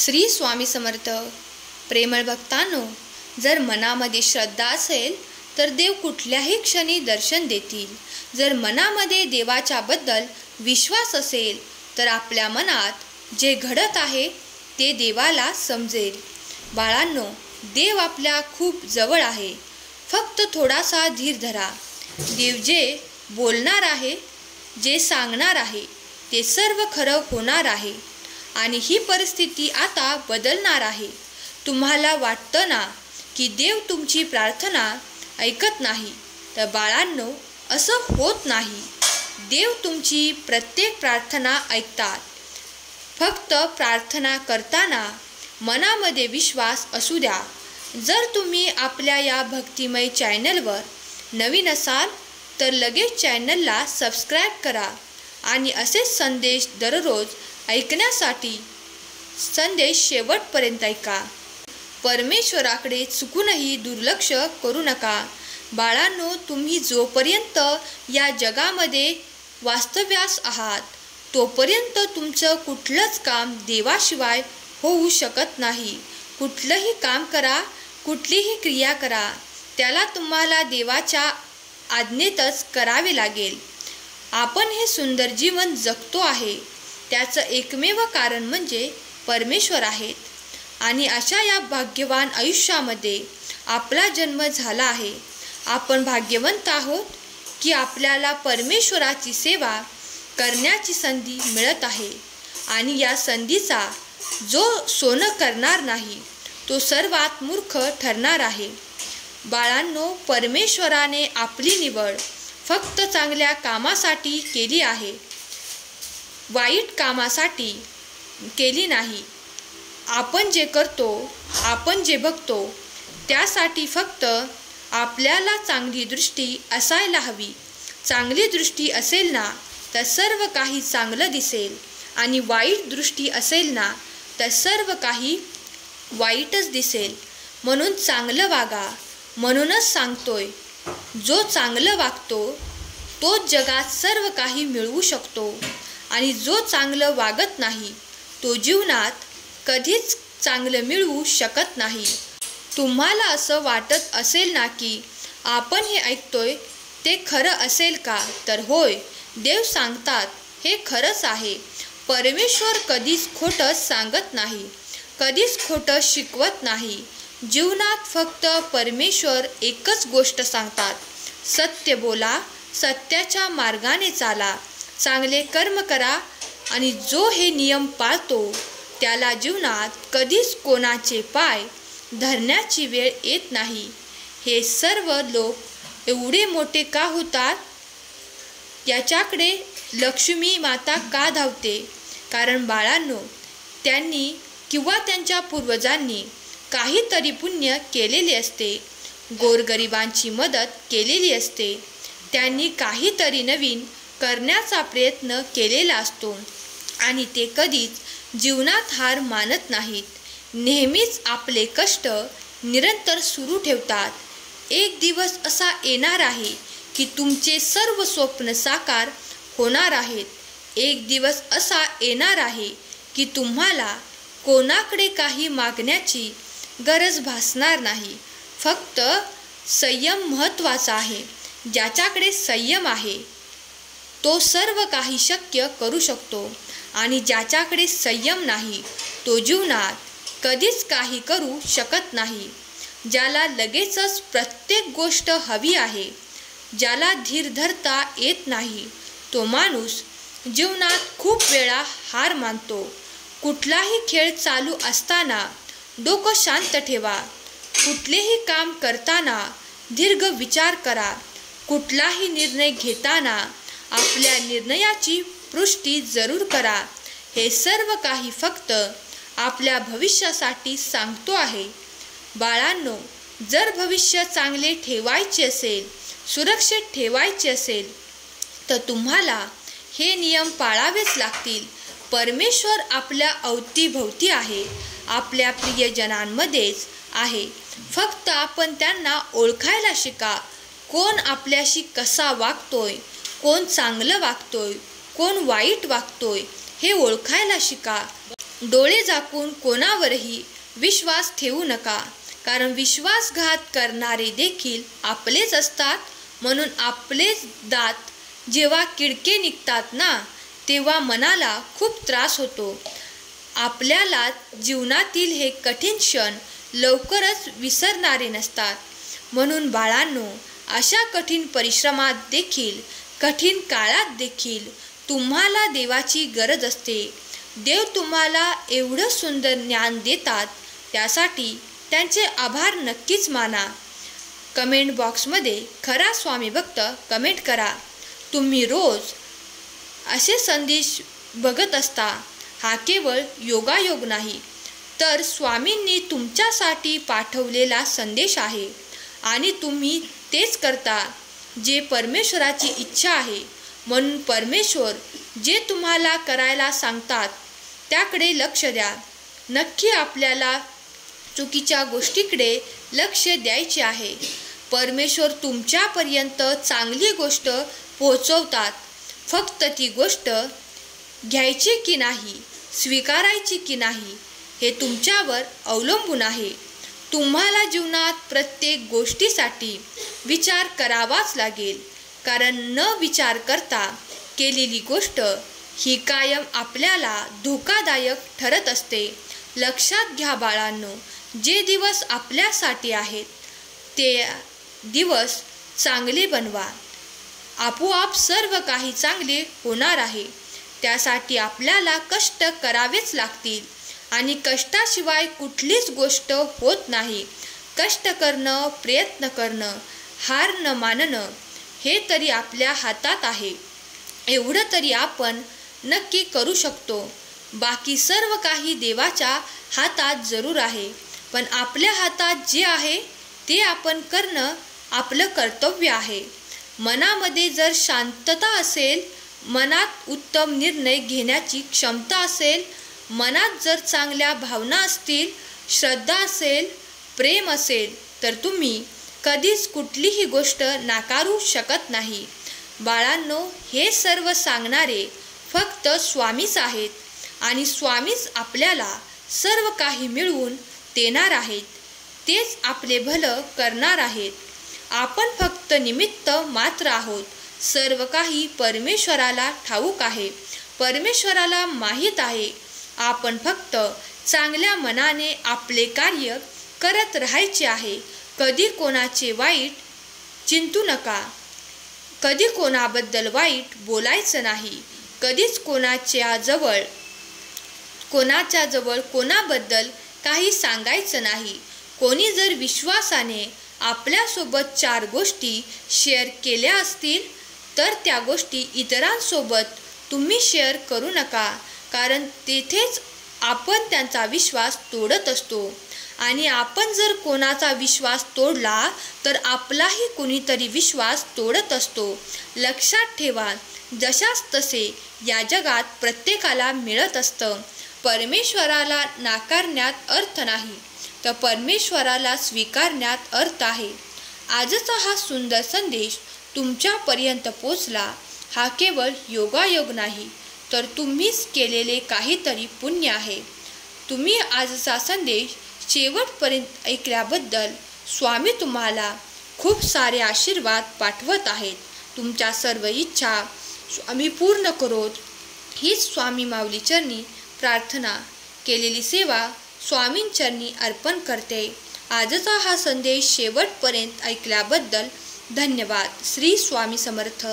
श्री स्वामी समर्थ. प्रेमळ भक्तांनो, जर मनामध्ये श्रद्धा असेल तर देव कुठल्याही क्षणी दर्शन देतील. जर मनामध्ये देवाच्याबद्दल विश्वास असेल तर आपल्या मनात जे घडत आहे ते देवाला समजेल. बाळांनो, देव आपल्या खूप जवळ आहे. फक्त थोडासा धीर धरा. देव जे बोलणार आहे, जे सांगणार आहे ते सर्व खरं होणार आहे आणि ही परिस्थिती आता बदलणार आहे. तुम्हाला वाटतं ना की देव तुमची प्रार्थना ऐकत नाही, तर बाळांनो, असं होत नाही. देव तुमची प्रत्येक प्रार्थना ऐकतात. फक्त प्रार्थना करताना मनामध्ये विश्वास असू द्या. जर तुम्ही आपल्या या भक्तिमय चॅनलवर नवीन असाल तर लगेच चॅनलला सबस्क्राईब करा आणि असेच संदेश दररोज ऐकण्यासाठी संदेश शेवटपर्यंत ऐका. परमेश्वराकडे चुकूनही दुर्लक्ष करू नका. बाळांनो, तुम्ही जोपर्यंत या जगामध्ये वास्तव्यास आहात तोपर्यंत तुमचं कुठलंच काम देवाशिवाय होऊ शकत नाही. कुठलंही काम करा, कुठलीही क्रिया करा, त्याला तुम्हाला देवाच्या आज्ञेतच करावे लागेल. आपण हे सुंदर जीवन जगतो आहे त्याचं एकमेव कारण म्हणजे परमेश्वर आहेत. आणि अशा या भाग्यवान आयुष्यामध्ये आपला जन्म झाला आहे. आपण भाग्यवंत आहोत की आपल्याला परमेश्वराची सेवा करण्याची संधी मिळत आहे. आणि या संधीचा जो सोनं करणार नाही तो सर्वात मूर्ख ठरणार आहे. बाळांनो, परमेश्वराने आपली निवड फक्त चांगल्या कामासाठी केली आहे, वाईट कामासाठी केली नाही. आपण जे करतो, आपण जे बघतो त्यासाठी फक्त आपल्याला चांगली दृष्टी असायला हवी. चांगली दृष्टी असेल ना तर सर्व काही चांगलं दिसेल आणि वाईट दृष्टी असेल ना तर सर्व काही वाईटच दिसेल. म्हणून चांगलं वागा. म्हणूनच सांगतोय, जो चांगलं वागतो तोच जगात सर्व काही मिळवू शकतो आणि जो चांगलं वागत नाही तो जीवनात कधीच चांगलं मिळवू शकत नाही. तुम्हाला असं वाटत असेल ना की आपण हे ऐकतोय ते खरं असेल का? तर होय, देव सांगतात हे खरंच आहे. परमेश्वर कधीच खोटं सांगत नाही, कधीच खोटं शिकवत नाही. जीवनात फक्त परमेश्वर एकच गोष्ट सांगतात, सत्य बोला, सत्याच्या मार्गाने चाला, चांगले कर्म करा. आणि जो हे नियम पाळतो त्याला जीवनात कधीच कोणाचे पाय धरण्याची वेळ येत नाही. हे सर्व लोक एवढे मोठे का होतात याच्याकडे लक्ष्मी माता का धावते? कारण बाळांनो, त्यांनी किंवा त्यांच्या पूर्वजांनी काहीतरी पुण्य केलेले असते, गोरगरिबांची मदत केलेली असते, त्यांनी काहीतरी नवीन करण्याचा प्रयत्न केलेला असतो आणि ते कधीच जीवनात हार मानत नाहीत. नेहमीच आपले कष्ट निरंतर सुरू ठेवतात. एक दिवस असा येणार आहे की तुमचे सर्व स्वप्न साकार होणार आहेत. एक दिवस असा येणार आहे की तुम्हाला कोणाकडे काही मागण्याची गरज भासणार नाही. फक्त संयम महत्त्वाचा आहे. ज्याच्याकडे संयम आहे तो सर्व काही शक्य करू शकतो आणि ज्याच्याकडे संयम नाही तो जीवनात कधीच काही करू शकत नाही. ज्याला लगेचच प्रत्येक गोष्ट हवी आहे, ज्याला धीर धरता येत नाही, तो माणूस जीवनात खूप वेळा हार मानतो. कुठलाही खेळ चालू असताना डोकं शांत ठेवा. कुठलेही काम करताना दीर्घ विचार करा. कुठलाही निर्णय घेताना आपल्या निर्णयाची पुष्टी जरूर करा. हे सर्व काही फक्त आपल्या भविष्यासाठी सांगतो आहे. बाळांनो, जर भविष्य चांगले ठेवायचे असेल, सुरक्षित ठेवायचे असेल तर तुम्हाला हे नियम पाळावेच लागतील. परमेश्वर आपल्या अवतीभोवती आहे, आपल्या प्रियजनांमध्येच आहे. फक्त आपण त्यांना ओळखायला शिका. कोण आपल्याशी कसा वागतोय, कोण चांगलं वागतोय, कोण वाईट वागतोय हे ओळखायला शिका. डोळे झाकून कोणावरही विश्वास ठेवू नका, कारण विश्वासघात करणारे देखील आपलेच असतात. म्हणून आपलेच दात जेव्हा किडके निघतात ना, तेव्हा मनाला खूप त्रास होतो. आपल्याला जीवनातील हे कठीण क्षण लवकरच विसरणारे नसतात. म्हणून बाळांनो, अशा कठीण परिश्रमात देखील, कठीण काळात देखील तुम्हाला देवाची गरज असते. देव तुम्हाला एवढं सुंदर ज्ञान देतात, त्यासाठी त्यांचे आभार नक्कीच माना. कमेंट बॉक्समध्ये खरा स्वामी भक्त कमेंट करा. तुम्ही रोज असे संदेश बघत असता. हा केवळ योगायोग नाही, तर स्वामींनी तुमच्यासाठी पाठवलेला संदेश आहे. आणि तुम्ही तेच करता जे परमेश्वराची इच्छा आहे. म्हणून परमेश्वर जे तुम्हाला करायला सांगतात त्याकडे लक्ष द्या. नक्की आपल्याला चुकीच्या गोष्टीकडे लक्ष द्यायचे आहे. परमेश्वर तुमच्यापर्यंत चांगली गोष्ट पोहोचवतात. फक्त ती गोष्ट घ्यायची की नाही, स्वीकारायची की नाही, हे तुमच्यावर अवलंबून आहे. तुम्हाला जीवनात प्रत्येक गोष्टीसाठी विचार करावाच लागेल, कारण न विचार करता केलेली गोष्ट ही कायम आपल्याला धोकादायक ठरत असते. लक्षात घ्या बाळांनो, जे दिवस आपल्यासाठी आहेत ते दिवस चांगले बनवा. आपोआप सर्व काही चांगले होणार आहे. त्यासाठी आपल्याला कष्ट करावेच लागतील आणि कष्टाशिवाय कुठलीच गोष्ट होत नाही. कष्ट करणं, प्रयत्न करणं, हार न मानणं हे तरी आपल्या हातात आहे. एवढं तरी आपण नक्की करू शकतो. बाकी सर्व काही देवाच्या हातात जरूर आहे, पण आपल्या हातात जे आहे ते आपण करणं आपलं कर्तव्य आहे. मनामध्ये जर शांतता असेल, मनात उत्तम निर्णय घेण्याची क्षमता असेल, मनात जर चांगल्या भावना असतील, श्रद्धा असेल, प्रेम असेल, तर तुम्ही कधीच कुठलीही गोष्ट नाकारू शकत नाही. बाळांनो, हे सर्व सांगणारे फक्त स्वामीच आहेत आणि स्वामीच आपल्याला सर्व काही मिळवून देणार आहेत. तेच आपले भलं करणार आहेत. आपण फक्त निमित्त मात्र आहोत. सर्व काही परमेश्वराला ठाऊक आहे. परमेश्वराला माहीत आहे. आपण फक्त चांगल्या मनाने आपले कार्य करत राहायचे आहे. कधी कोणाचे वाईट चिंतू नका. कधी कोणाबद्दल वाईट बोलायचं नाही. कधीच कोणाच्या जवळ कोणाबद्दल काही सांगायचं नाही. कोणी जर विश्वासाने आपल्यासोबत 4 गोष्टी शेअर केल्या असतील, तर त्या गोष्टी इतरांसोबत तुम्ही शेअर करू नका, कारण तेथेच आपण त्यांचा विश्वास तोडत असतो. आणि आपण जर कोणाचा विश्वास तोडला, तर आपलाही कुणीतरी विश्वास तोडत असतो. लक्षात ठेवा, जशास तसे या जगात प्रत्येकाला मिळत असतं. परमेश्वराला नाकारण्यात अर्थ नाही, तर परमेश्वराला स्वीकारण्यात अर्थ आहे. आजचा हा सुंदर संदेश तुमच्यापर्यंत पोचला. हा केवळ योगायोग नाही, तर तुम्हीच केलेले काहीतरी पुण्य आहे. तुम्ही आजचा संदेश शेवटपर्यंत ऐकल्याबद्दल स्वामी तुम्हाला खूप सारे आशीर्वाद पाठवत आहेत. तुमच्या सर्व इच्छा स्वामी पूर्ण करोत, हीच स्वामी माऊली चरणी प्रार्थना. केलेली सेवा स्वामींचरणी अर्पण करते. आजचा हा संदेश शेवटपर्यंत ऐकल्याबद्दल धन्यवाद. श्री स्वामी समर्थ.